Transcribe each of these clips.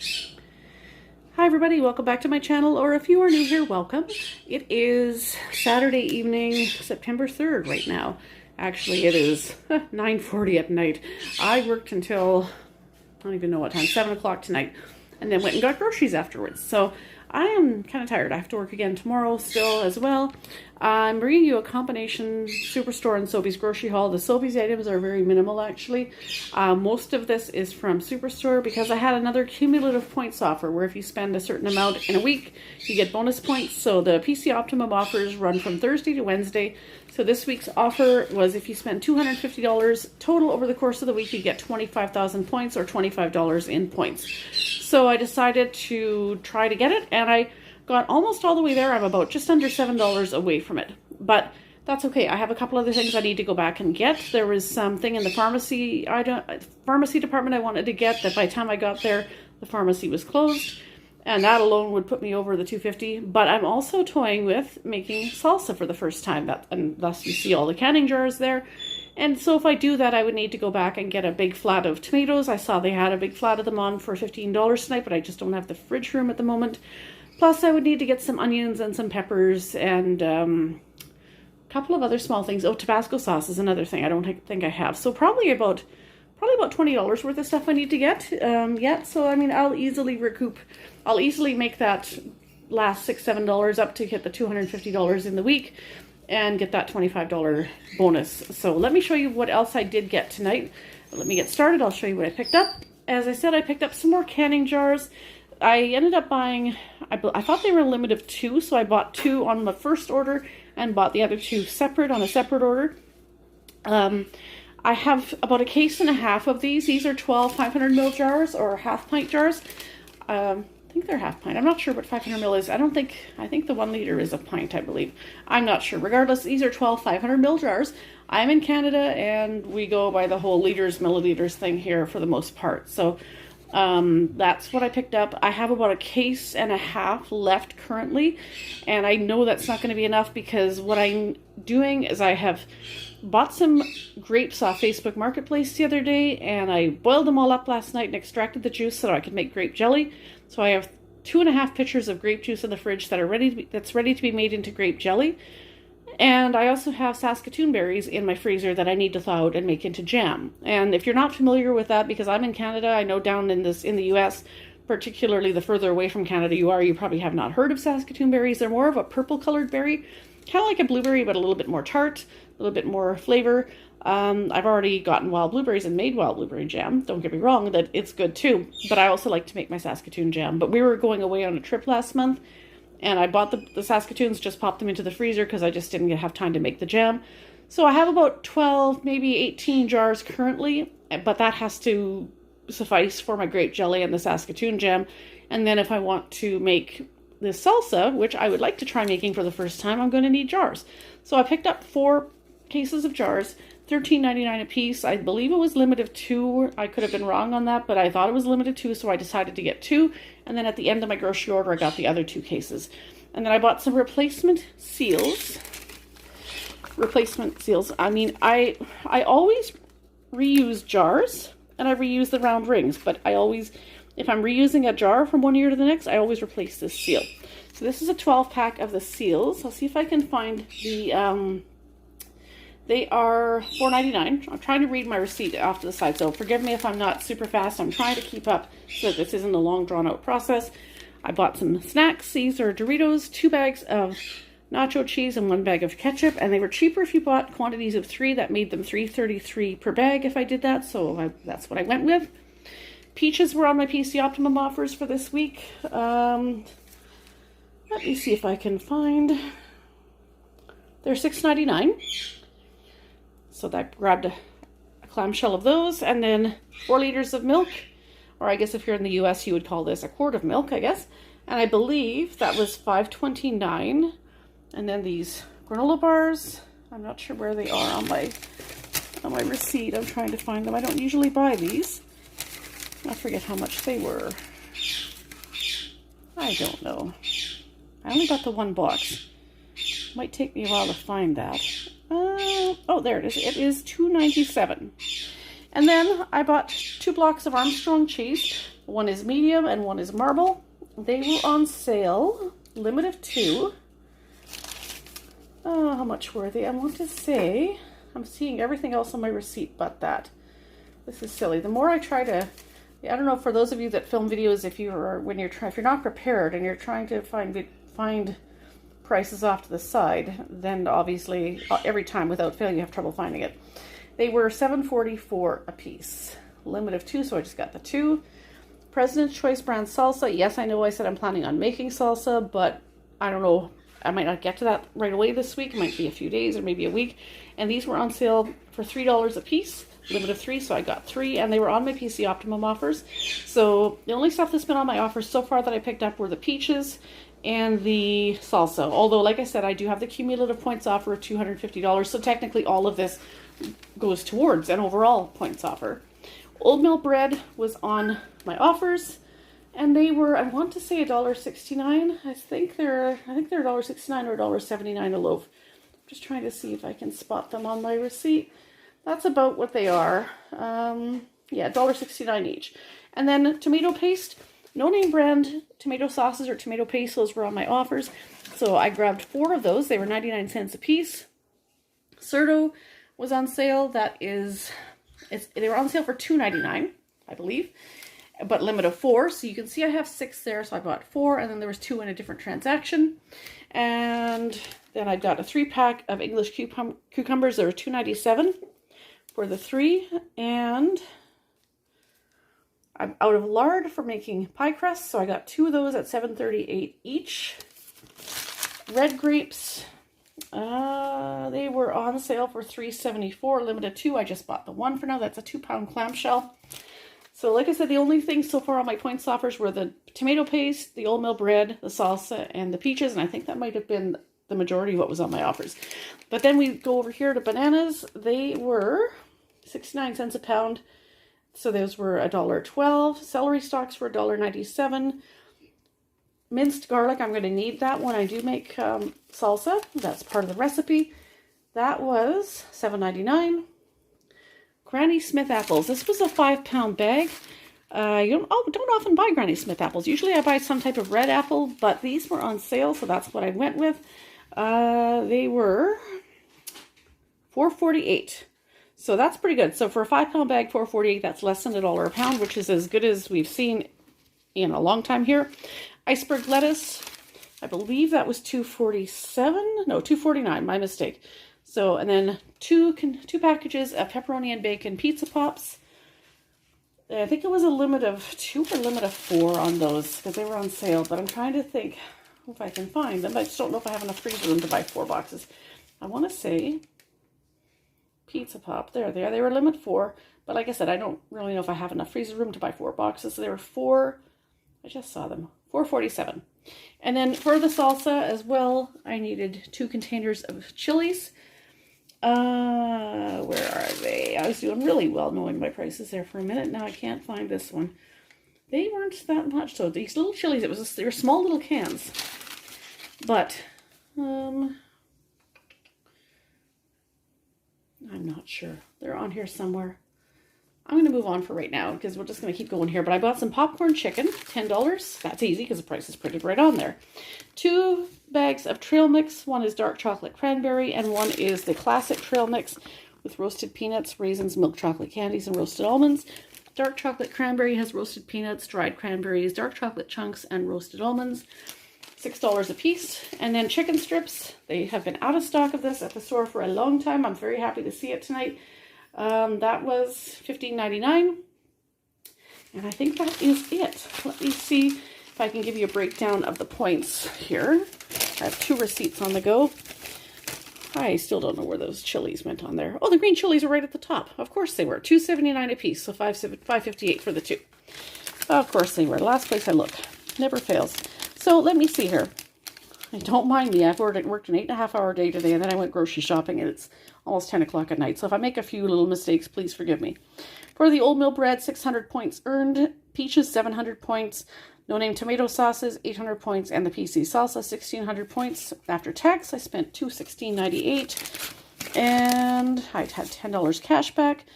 Hi everybody, welcome back to my channel, or if you are new here, welcome. It is Saturday evening, September 3rd right now. Actually, it is 9:40 at night. I worked until, I don't even know what time, 7 o'clock tonight, and then went and got groceries afterwards. So I am kind of tired. I have to work again tomorrow still as well. I'm bringing you a combination Superstore and Sobeys grocery haul. The Sobeys items are very minimal actually. Most of this is from Superstore because I had another cumulative points offer where if you spend a certain amount in a week, you get bonus points. So the PC Optimum offers run from Thursday to Wednesday. So this week's offer was if you spend $250 total over the course of the week, you get 25,000 points or $25 in points. So I decided to try to get it, and I got almost all the way there. I'm about just under $7 away from it, but that's okay. I have a couple other things I need to go back and get. There was something in the pharmacy department I wanted to get that by the time I got there, the pharmacy was closed, and that alone would put me over the $250. But I'm also toying with making salsa for the first time, and thus you see all the canning jars there. And so if I do that, I would need to go back and get a big flat of tomatoes. I saw they had a big flat of them on for $15 tonight, but I just don't have the fridge room at the moment. Plus, I would need to get some onions and some peppers and a couple of other small things. Oh, Tabasco sauce is another thing I don't think I have. So probably about $20 worth of stuff I need to get yet. So, I mean, I'll easily make that last $6, $7 up to hit the $250 in the week and get that $25 bonus. So let me show you what else I did get tonight. Let me get started. I'll show you what I picked up. As I said, I picked up some more canning jars. I ended up buying, I thought they were a limit of 2, so I bought 2 on the first order and bought the other 2 separate on a separate order. I have about a case and a half of these. These are 12 500 ml jars or half pint jars. I think they're half pint. I'm not sure what 500 ml is. I think the 1 liter is a pint, I believe. I'm not sure. Regardless, these are 12 500 ml jars. I'm in Canada and we go by the whole liters, milliliters thing here for the most part. So that's what I picked up. I have about a case and a half left currently, and I know that's not going to be enough because what I'm doing is I have bought some grapes off Facebook Marketplace the other day, and I boiled them all up last night and extracted the juice so that I could make grape jelly. So I have 2.5 pitchers of grape juice in the fridge that are that's ready to be made into grape jelly. And I also have Saskatoon berries in my freezer that I need to thaw out and make into jam. And if you're not familiar with that, because I'm in Canada, I know down in the US, particularly the further away from Canada you are, you probably have not heard of Saskatoon berries. They're more of a purple colored berry, kind of like a blueberry, but a little bit more tart, a little bit more flavor. I've already gotten wild blueberries and made wild blueberry jam. Don't get me wrong, that it's good too. But I also like to make my Saskatoon jam. But we were going away on a trip last month, and I bought the Saskatoons, just popped them into the freezer because I just didn't have time to make the jam. So I have about 12, maybe 18 jars currently, but that has to suffice for my grape jelly and the Saskatoon jam. And then if I want to make this salsa, which I would like to try making for the first time, I'm going to need jars. So I picked up 4 cases of jars, $13.99 a piece. I believe it was limited of 2. I could have been wrong on that, but I thought it was limited 2, so I decided to get 2. And then at the end of my grocery order, I got the other 2 cases. And then I bought some replacement seals. I mean, I always reuse jars, and I reuse the round rings, but if I'm reusing a jar from one year to the next, I always replace this seal. So this is a 12 pack of the seals. I'll see if I can find the, they are $4.99. I'm trying to read my receipt off to the side, so forgive me if I'm not super fast. I'm trying to keep up so that this isn't a long, drawn-out process. I bought some snacks. These are Doritos, 2 bags of nacho cheese, and 1 bag of ketchup, and they were cheaper if you bought quantities of 3. That made them $3.33 per bag if I did that, so that's what I went with. Peaches were on my PC Optimum offers for this week. Let me see if I can find... They're $6.99. So that grabbed a clamshell of those, and then 4 liters of milk, or I guess if you're in the US you would call this a quart of milk, I guess. And I believe that was $5.29. And then these granola bars, I'm not sure where they are on my receipt. I'm trying to find them. I don't usually buy these. I forget how much they were. I don't know. I only got the 1 box. Might take me a while to find that. Oh, there it is. It is $2.97. And then I bought 2 blocks of Armstrong cheese. One is medium and one is marble. They were on sale, limit of 2. Oh, how much were they? I want to say, I'm seeing everything else on my receipt but that. This is silly. The more I try to, I don't know, for those of you that film videos, if you're not prepared and you're trying to find prices off to the side, then obviously every time without fail you have trouble finding it. They were $7.44 a piece. Limit of 2, so I just got the 2. President's Choice brand salsa. Yes, I know I said I'm planning on making salsa, but I don't know. I might not get to that right away this week. It might be a few days or maybe a week. And these were on sale for $3 a piece. Limit of 3, so I got 3, and they were on my PC Optimum offers. So the only stuff that's been on my offers so far that I picked up were the peaches and the salsa. Although, like I said, I do have the cumulative points offer of $250, so technically all of this goes towards an overall points offer. Old Mill bread was on my offers, and they were, I want to say $1.69. I think they're $1.69 or $1.79 a loaf. I'm just trying to see if I can spot them on my receipt. That's about what they are. Yeah, $1.69 each. And then tomato paste, no name brand tomato sauces or tomato paste, those were on my offers. So I grabbed 4 of those. They were 99 cents a piece. Certo was on sale. They were on sale for $2.99, I believe, but limit of 4. So you can see I have 6 there. So I bought 4, and then there was 2 in a different transaction. And then I got a 3-pack of English cucumbers. They were $2.97 for the 3, and I'm out of lard for making pie crusts, so I got 2 of those at $7.38 each. Red grapes, they were on sale for $3.74, limited 2. I just bought the 1 for now. That's a 2-pound clamshell. So like I said, the only things so far on my points offers were the tomato paste, the Old Mill bread, the salsa, and the peaches, and I think that might have been the majority of what was on my offers. But then we go over here to bananas. They were 69 cents a pound. So those were $1.12. Celery stalks were $1.97. Minced garlic, I'm going to need that when I do make salsa. That's part of the recipe. That was $7.99. Granny Smith apples. This was a 5-pound bag. You don't often buy Granny Smith apples. Usually I buy some type of red apple, but these were on sale, so that's what I went with. They were $4.48. So that's pretty good. So for a 5-pound bag, $4.48, that's less than $1 a pound, which is as good as we've seen in a long time here. Iceberg lettuce, I believe that was $2.47. No, $2.49, my mistake. So, and then two packages of pepperoni and bacon pizza pops. I think it was a limit of 2 or limit of 4 on those because they were on sale, but I'm trying to think if I can find them. I just don't know if I have enough freezer room to buy 4 boxes. I want to say pizza pop. There they are. They were limit 4, but like I said, I don't really know if I have enough freezer room to buy 4 boxes. So they were 4. I just saw them. $4.47. And then for the salsa as well, I needed 2 containers of chilies. Where are they? I was doing really well knowing my prices there for a minute. Now I can't find this one. They weren't that much. So these little chilies, they were small little cans. But, I'm not sure. They're on here somewhere. I'm going to move on for right now because we're just going to keep going here. But I bought some popcorn chicken, $10. That's easy because the price is printed right on there. 2 bags of trail mix. One is dark chocolate cranberry and one is the classic trail mix with roasted peanuts, raisins, milk chocolate candies, and roasted almonds. Dark chocolate cranberry has roasted peanuts, dried cranberries, dark chocolate chunks, and roasted almonds. $6 a piece. And then chicken strips. They have been out of stock of this at the store for a long time. I'm very happy to see it tonight. That was $15.99. And I think that is it. Let me see if I can give you a breakdown of the points here. I have 2 receipts on the go. I still don't know where those chilies went on there. Oh, the green chilies are right at the top. Of course they were. $2.79 a piece, so $5.58 for the 2. Of course they were. Last place I look. Never fails. So let me see here. Don't mind me. I've worked an 8.5-hour day today, and then I went grocery shopping, and it's almost 10 o'clock at night. So if I make a few little mistakes, please forgive me. For the Old Mill bread, 600 points earned. Peaches, 700 points. No Name tomato sauces, 800 points. And the PC salsa, 1,600 points. After tax, I spent $216.98. And I had $10 cash back.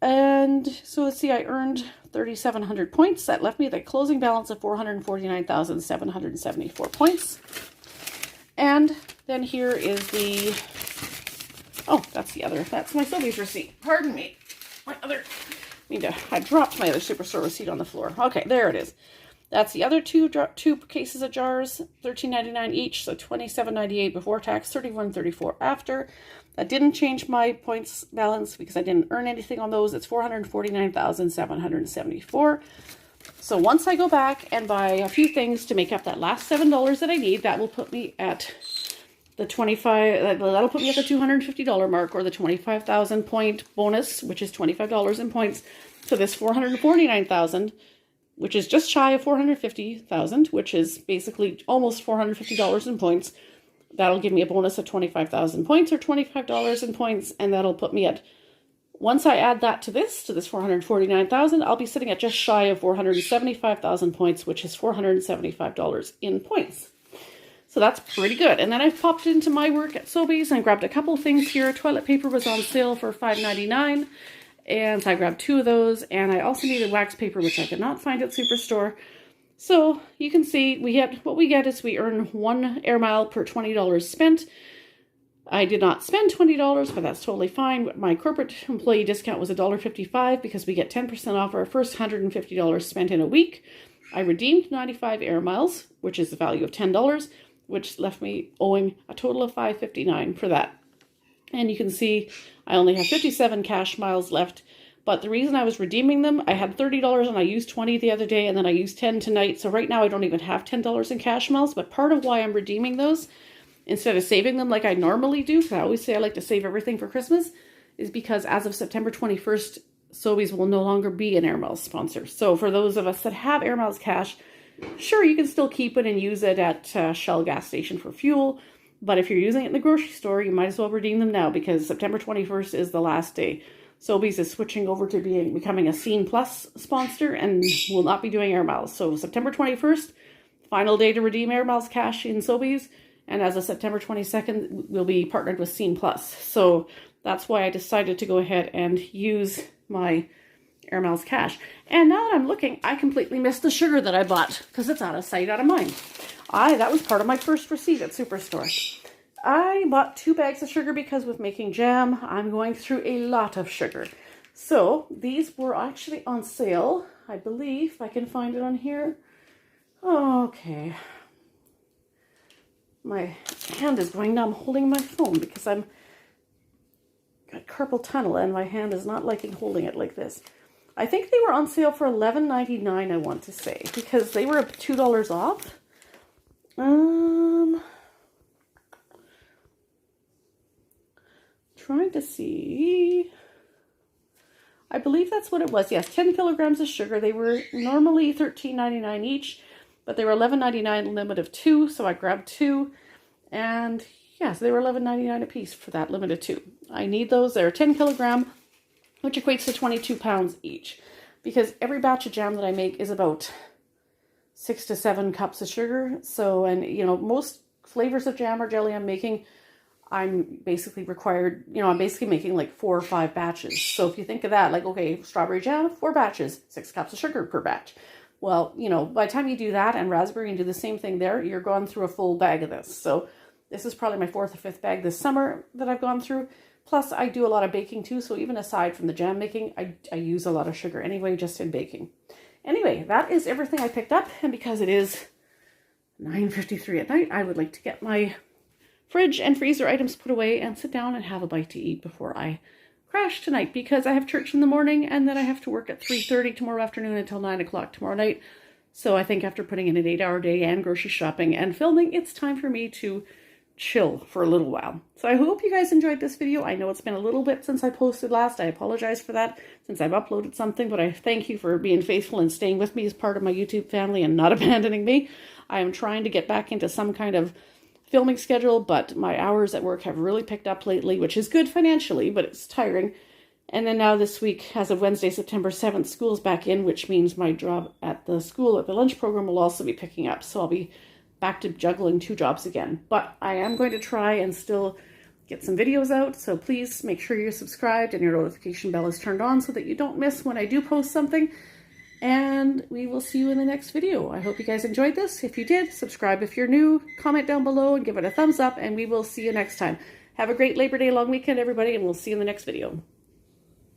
And so let's see, I earned 3,700 points. That left me with a closing balance of 449,774 points. And then here is the, oh, that's my Sobeys receipt. Pardon me. I dropped my other Superstore receipt on the floor. Okay, there it is. That's the other two cases of jars, $13.99 each, so $27.98 before tax, $31.34 after. That didn't change my points balance because I didn't earn anything on those. It's 449,774. So once I go back and buy a few things to make up that last $7 that I need, that will put me at the that'll put me at the $250 mark, or the 25,000 point bonus, which is $25 in points, to this 449,000, which is just shy of 450,000, which is basically almost $450 in points. That'll give me a bonus of 25,000 points, or $25 in points, and that'll put me at, once I add that to this 449,000, I'll be sitting at just shy of 475,000 points, which is $475 in points. So that's pretty good. And then I popped into my work at Sobeys and grabbed a couple things here. Toilet paper was on sale for $5.99, and so I grabbed 2 of those, and I also needed wax paper, which I could not find at Superstore. So you can see we earn 1 air mile per $20 spent. I did not spend $20, but that's totally fine. My corporate employee discount was $1.55 because we get 10% off our first $150 spent in a week. I redeemed 95 air miles, which is the value of $10, which left me owing a total of $5.59 for that. And you can see I only have 57 cash miles left. But the reason I was redeeming them, I had $30 and I used 20 the other day, and then I used 10 tonight. So right now I don't even have $10 in cash miles. But part of why I'm redeeming those, instead of saving them like I normally do, because I always say I like to save everything for Christmas, is because as of September 21st, Sobeys will no longer be an Air Miles sponsor. So for those of us that have Air Miles cash, sure, you can still keep it and use it at Shell gas station for fuel. But if you're using it in the grocery store, you might as well redeem them now, because September 21st is the last day. Sobeys is switching over to becoming a Scene Plus sponsor and will not be doing Air Miles. So September 21st, final day to redeem Air Miles cash in Sobeys. And as of September 22nd, we'll be partnered with Scene Plus. So that's why I decided to go ahead and use my Air Miles cash. And now that I'm looking, I completely missed the sugar that I bought because it's out of sight, out of mind. That was part of my first receipt at Superstore. I bought 2 bags of sugar because with making jam, I'm going through a lot of sugar. So these were actually on sale, I believe. If I can find it on here. Okay. My hand is going numb holding my phone because I'm got carpal tunnel and my hand is not liking holding it like this. I think they were on sale for $11.99, I want to say, because they were $2 off. Trying to see. I believe that's what it was. Yes, 10 kilograms of sugar. They were normally $13.99 each, but they were $11.99 limit of 2, so I grabbed 2. And yes, they were $11.99 a piece for that limit of 2. I need those. They're 10 kilogram, which equates to 22 pounds each, because every batch of jam that I make is about 6 to 7 cups of sugar. So, and you know, most flavors of jam or jelly I'm basically required, I'm basically making like 4 or 5 batches. So if you think of that, like, okay, strawberry jam, 4 batches, 6 cups of sugar per batch. Well, by the time you do that and raspberry and do the same thing there, you're going through a full bag of this. So this is probably my 4th or 5th bag this summer that I've gone through. Plus I do a lot of baking too. So even aside from the jam making, I use a lot of sugar anyway, just in baking. Anyway, that is everything I picked up. And because it is 9:53 at night, I would like to get my fridge and freezer items put away and sit down and have a bite to eat before I crash tonight, because I have church in the morning and then I have to work at 3:30 tomorrow afternoon until 9 o'clock tomorrow night. So I think after putting in an 8-hour day and grocery shopping and filming, it's time for me to chill for a little while. So I hope you guys enjoyed this video. I know it's been a little bit since I posted last. I apologize for that since I've uploaded something, but I thank you for being faithful and staying with me as part of my YouTube family and not abandoning me. I am trying to get back into some kind of filming schedule, but my hours at work have really picked up lately, which is good financially, but it's tiring. And then now this week, as of Wednesday, September 7th, school's back in, which means my job at the school at the lunch program will also be picking up. So I'll be back to juggling 2 jobs again. But I am going to try and still get some videos out. So please make sure you're subscribed and your notification bell is turned on so that you don't miss when I do post something. And we will see you in the next video. I hope you guys enjoyed this. If you did, subscribe if you're new, comment down below and give it a thumbs up, and we will see you next time. Have a great Labor Day long weekend, everybody, and we'll see you in the next video.